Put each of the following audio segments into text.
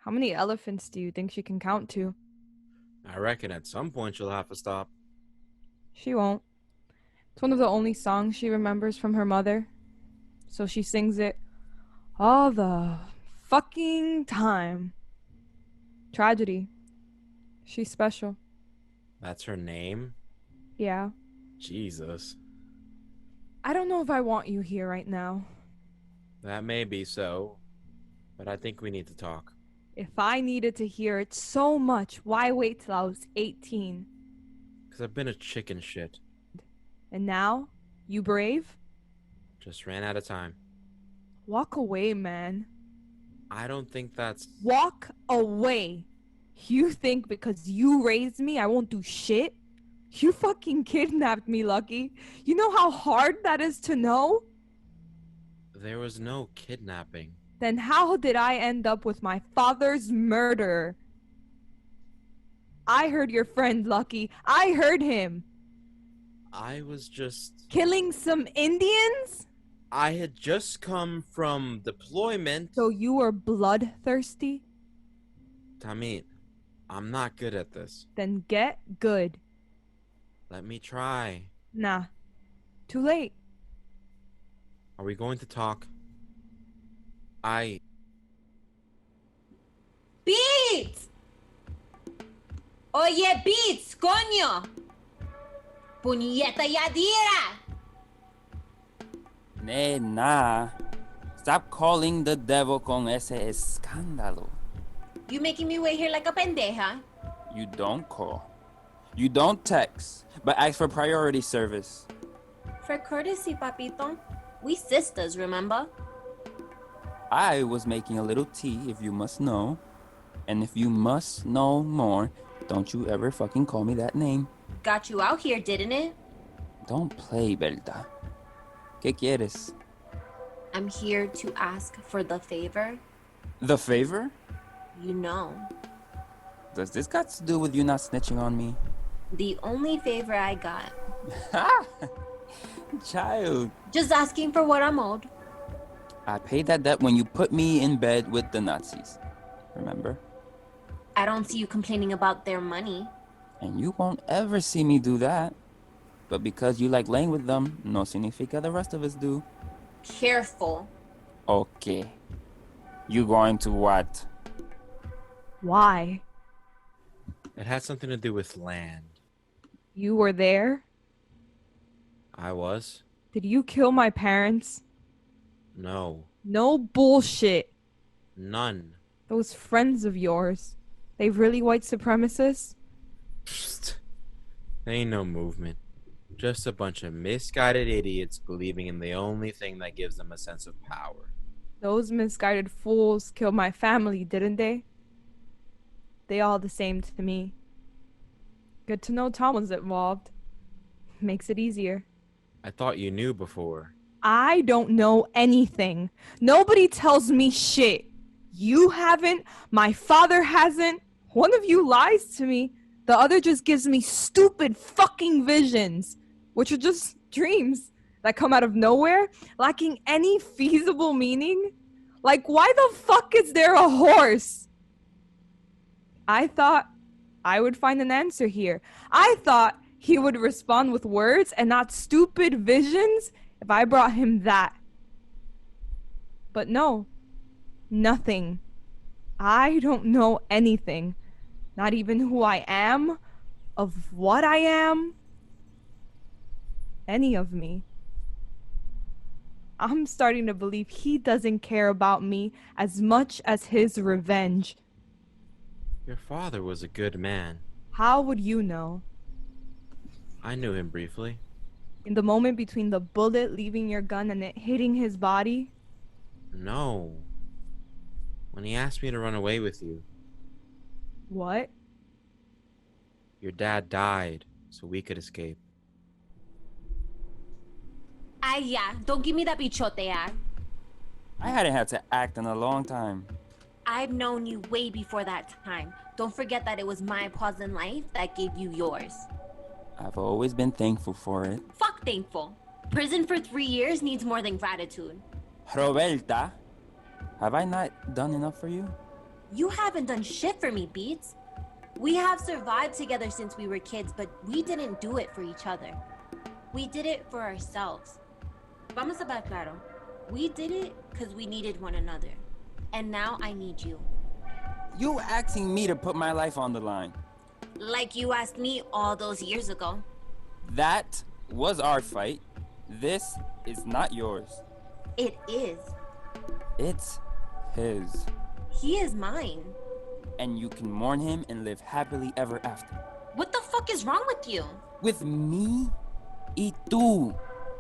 How many elephants do you think she can count to? I reckon at some point she'll have to stop. She won't. It's one of the only songs she remembers from her mother. So she sings it all the fucking time. Tragedy. She's special. That's her name? Yeah. Jesus. I don't know if I want you here right now. That may be so, but I think we need to talk. If I needed to hear it so much, why wait till I was 18? Because I've been a chicken shit. And now? You brave? Just ran out of time. Walk away, man. I don't think that's... Walk away. You think because you raised me, I won't do shit? You fucking kidnapped me, Lucky. You know how hard that is to know? There was no kidnapping. Then how did I end up with my father's murderer? I heard your friend, Lucky. I heard him. I was just... Killing some Indians? I had just come from deployment. So you were bloodthirsty? Támit, I'm not good at this. Then get good. Let me try. Nah. Too late. Are we going to talk? Beats! Oye, Beats, coño! Puñeta Yadira! Nena, stop calling the devil con ese escándalo. You making me wait here like a pendeja? You don't call. You don't text, but ask for priority service. For courtesy, papito. We sisters, remember? I was making a little tea, if you must know. And if you must know more, don't you ever fucking call me that name. Got you out here, didn't it? Don't play, Berta. ¿Qué quieres? I'm here to ask for the favor. The favor? You know. Does this got to do with you not snitching on me? The only favor I got. Child. Just asking for what I'm owed. I paid that debt when you put me in bed with the Nazis. Remember? I don't see you complaining about their money. And you won't ever see me do that. But because you like laying with them, no significa the rest of us do. Careful. Okay. You going to what? Why? It had something to do with land. You were there? I was? Did you kill my parents? No. No bullshit. None. Those friends of yours, they really white supremacists? Psst. Ain't no movement. Just a bunch of misguided idiots believing in the only thing that gives them a sense of power. Those misguided fools killed my family, didn't they? They all the same to me. Good to know Tom was involved. Makes it easier. I thought you knew before. I don't know anything. Nobody tells me shit. You haven't. My father hasn't. One of you lies to me. The other just gives me stupid fucking visions, which are just dreams that come out of nowhere, lacking any feasible meaning. Like, why the fuck is there a horse? I thought I would find an answer here. I thought he would respond with words and not stupid visions if I brought him that. But no, nothing. I don't know anything. Not even who I am, of what I am, any of me. I'm starting to believe he doesn't care about me as much as his revenge. Your father was a good man. How would you know? I knew him briefly. In the moment between the bullet leaving your gun and it hitting his body? No. When he asked me to run away with you. What? Your dad died, so we could escape. Ay, yeah. Don't give me that bichote, yeah. I hadn't had to act in a long time. I've known you way before that time. Don't forget that it was my pause in life that gave you yours. I've always been thankful for it. Fuck thankful. Prison for 3 years needs more than gratitude. Roberta, have I not done enough for you? You haven't done shit for me, Beats. We have survived together since we were kids, but we didn't do it for each other. We did it for ourselves. Vamos a ver claro. We did it because we needed one another. And now I need you. You asking me to put my life on the line. Like you asked me all those years ago. That was our fight. This is not yours. It is. It's his. He is mine. And you can mourn him and live happily ever after. What the fuck is wrong with you? With me? Y tú.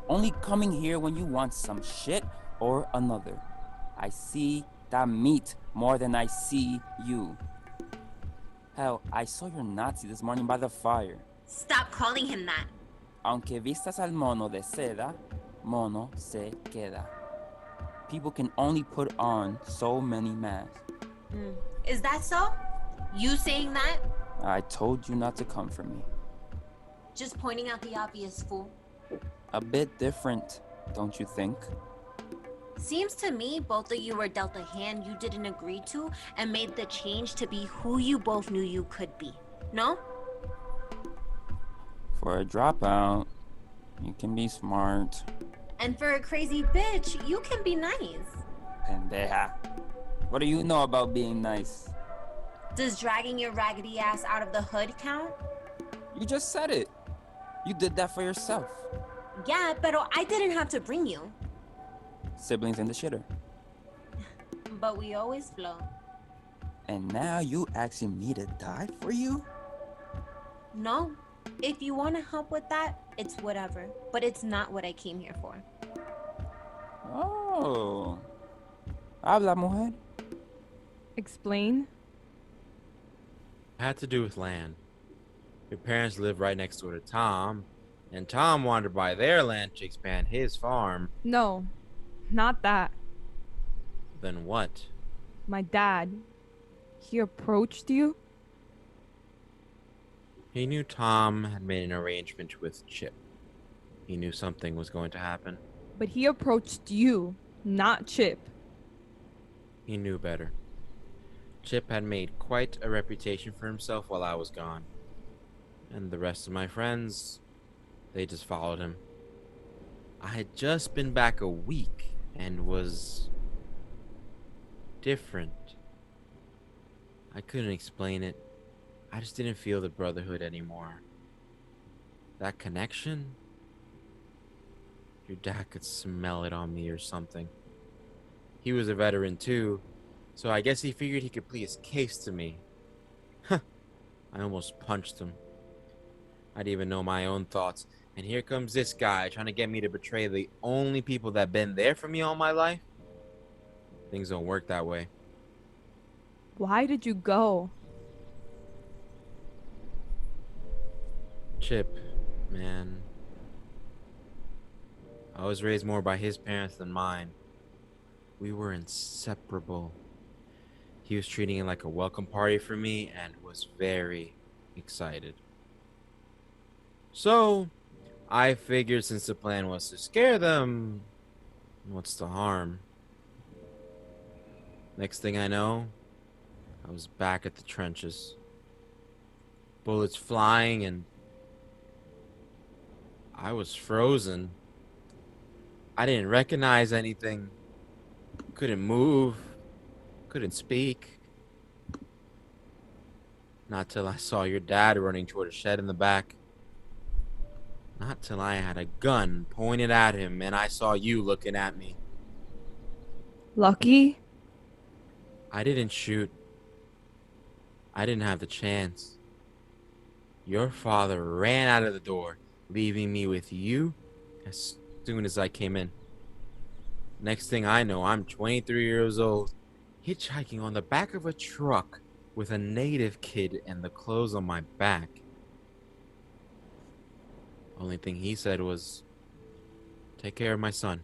Only coming here when you want some shit or another. I see Támit more than I see you. Hell, I saw your Nazi this morning by the fire. Stop calling him that. Aunque vistas al mono de seda, mono se queda. People can only put on so many masks. Is that so? You saying that? I told you not to come for me. Just pointing out the obvious, fool. A bit different, don't you think? Seems to me both of you were dealt a hand you didn't agree to and made the change to be who you both knew you could be. No? For a dropout, you can be smart. And for a crazy bitch, you can be nice. Pendeja. What do you know about being nice? Does dragging your raggedy ass out of the hood count? You just said it. You did that for yourself. Yeah, but I didn't have to bring you. Siblings in the shitter. But we always flow. And now you asking me to die for you? No. If you want to help with that, it's whatever. But it's not what I came here for. Oh. Habla, mujer. Explain. It had to do with land. Your parents lived right next door to Tom, and Tom wanted to buy their land to expand his farm. No, not that. Then what? My dad. He approached you? He knew Tom had made an arrangement with Chip. He knew something was going to happen. But he approached you, not Chip. He knew better. Chip had made quite a reputation for himself while I was gone. And the rest of my friends, they just followed him. I had just been back a week and was different. I couldn't explain it. I just didn't feel the brotherhood anymore. That connection? Your dad could smell it on me or something. He was a veteran too, so I guess he figured he could plead his case to me. Huh. I almost punched him. I didn't even know my own thoughts, and here comes this guy trying to get me to betray the only people that been there for me all my life. Things don't work that way. Why did you go? Chip, man. I was raised more by his parents than mine. We were inseparable. He was treating it like a welcome party for me and was very excited. So, I figured since the plan was to scare them, what's the harm? Next thing I know, I was back at the trenches. Bullets flying and I was frozen. I didn't recognize anything. Couldn't move. Couldn't speak. Not till I saw your dad running toward a shed in the back. Not till I had a gun pointed at him and I saw you looking at me. Lucky? I didn't shoot. I didn't have the chance. Your father ran out of the door, leaving me with you as soon as I came in. Next thing I know, I'm 23 years old, hitchhiking on the back of a truck with a native kid and the clothes on my back. Only thing he said was, take care of my son.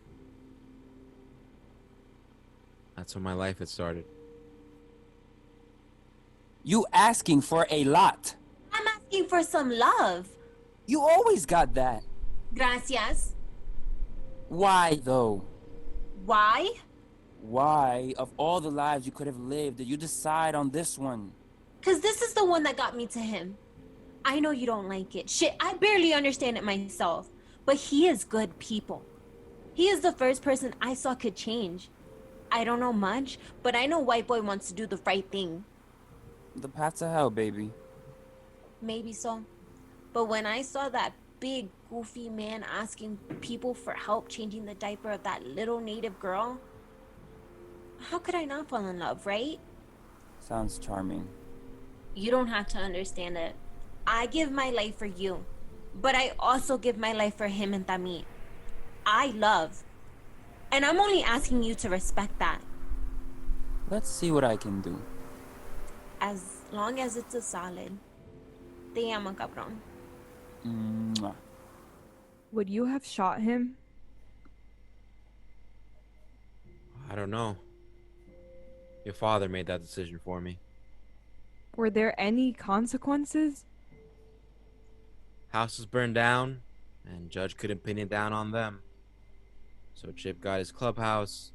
That's when my life had started. You asking for a lot. I'm asking for some love. You always got that. Gracias. Why though? Why? Why, of all the lives you could have lived, did you decide on this one? Cause this is the one that got me to him. I know you don't like it. Shit, I barely understand it myself. But he is good people. He is the first person I saw could change. I don't know much, but I know white boy wants to do the right thing. The path to hell, baby. Maybe so. But when I saw that big, goofy man asking people for help changing the diaper of that little native girl, how could I not fall in love, right? Sounds charming. You don't have to understand it. I give my life for you, but I also give my life for him and Támit. I love. And I'm only asking you to respect that. Let's see what I can do. As long as it's a solid. Te amo, cabrón. Mwah. Would you have shot him? I don't know. Your father made that decision for me. Were there any consequences? House was burned down, and Judge couldn't pin it down on them. So Chip got his clubhouse,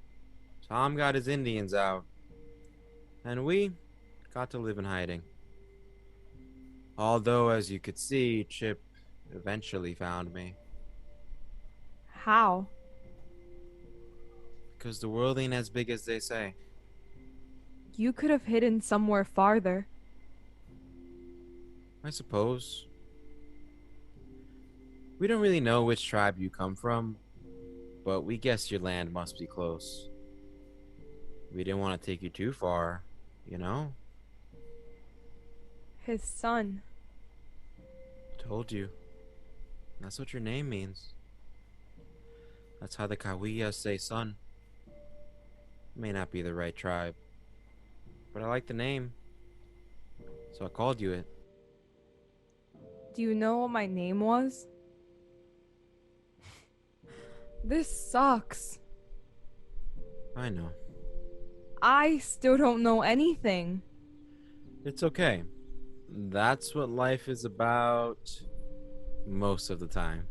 Tom got his Indians out, and we got to live in hiding. Although, as you could see, Chip eventually found me. How? Because the world ain't as big as they say. You could have hidden somewhere farther. I suppose. We don't really know which tribe you come from, but we guess your land must be close. We didn't want to take you too far, you know? His son. Told you. That's what your name means. That's how the Kawiyas say son. May not be the right tribe, but I like the name, so I called you it. Do you know what my name was? This sucks. I know. I still don't know anything. It's okay. That's what life is about most of the time.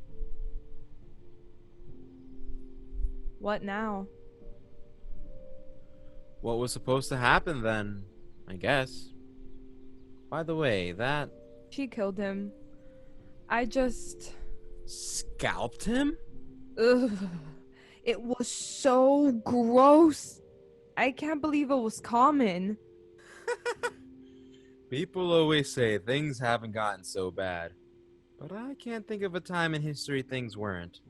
What now? What was supposed to happen then, I guess. By the way, that She killed him. I just... scalped him? Ugh. It was so gross. I can't believe it was common. People always say things haven't gotten so bad, but I can't think of a time in history things weren't.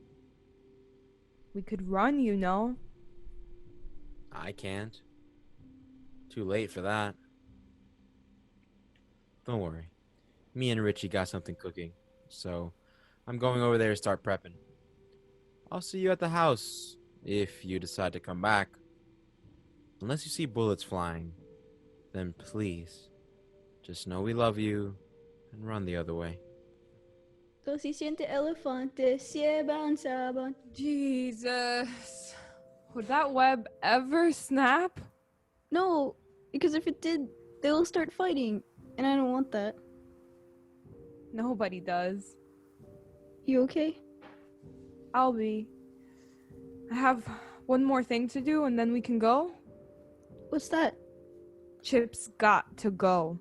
We could run, you know. I can't. Too late for that. Don't worry. Me and Richie got something cooking, so I'm going over there to start prepping. I'll see you at the house if you decide to come back. Unless you see bullets flying, then please, just know we love you and run the other way. To si siente elefante, sieban saban. Jesus. Would that web ever snap? No, because if it did, they'll start fighting, and I don't want that. Nobody does. You okay? I'll be. I have one more thing to do and then we can go. What's that? Chip's got to go.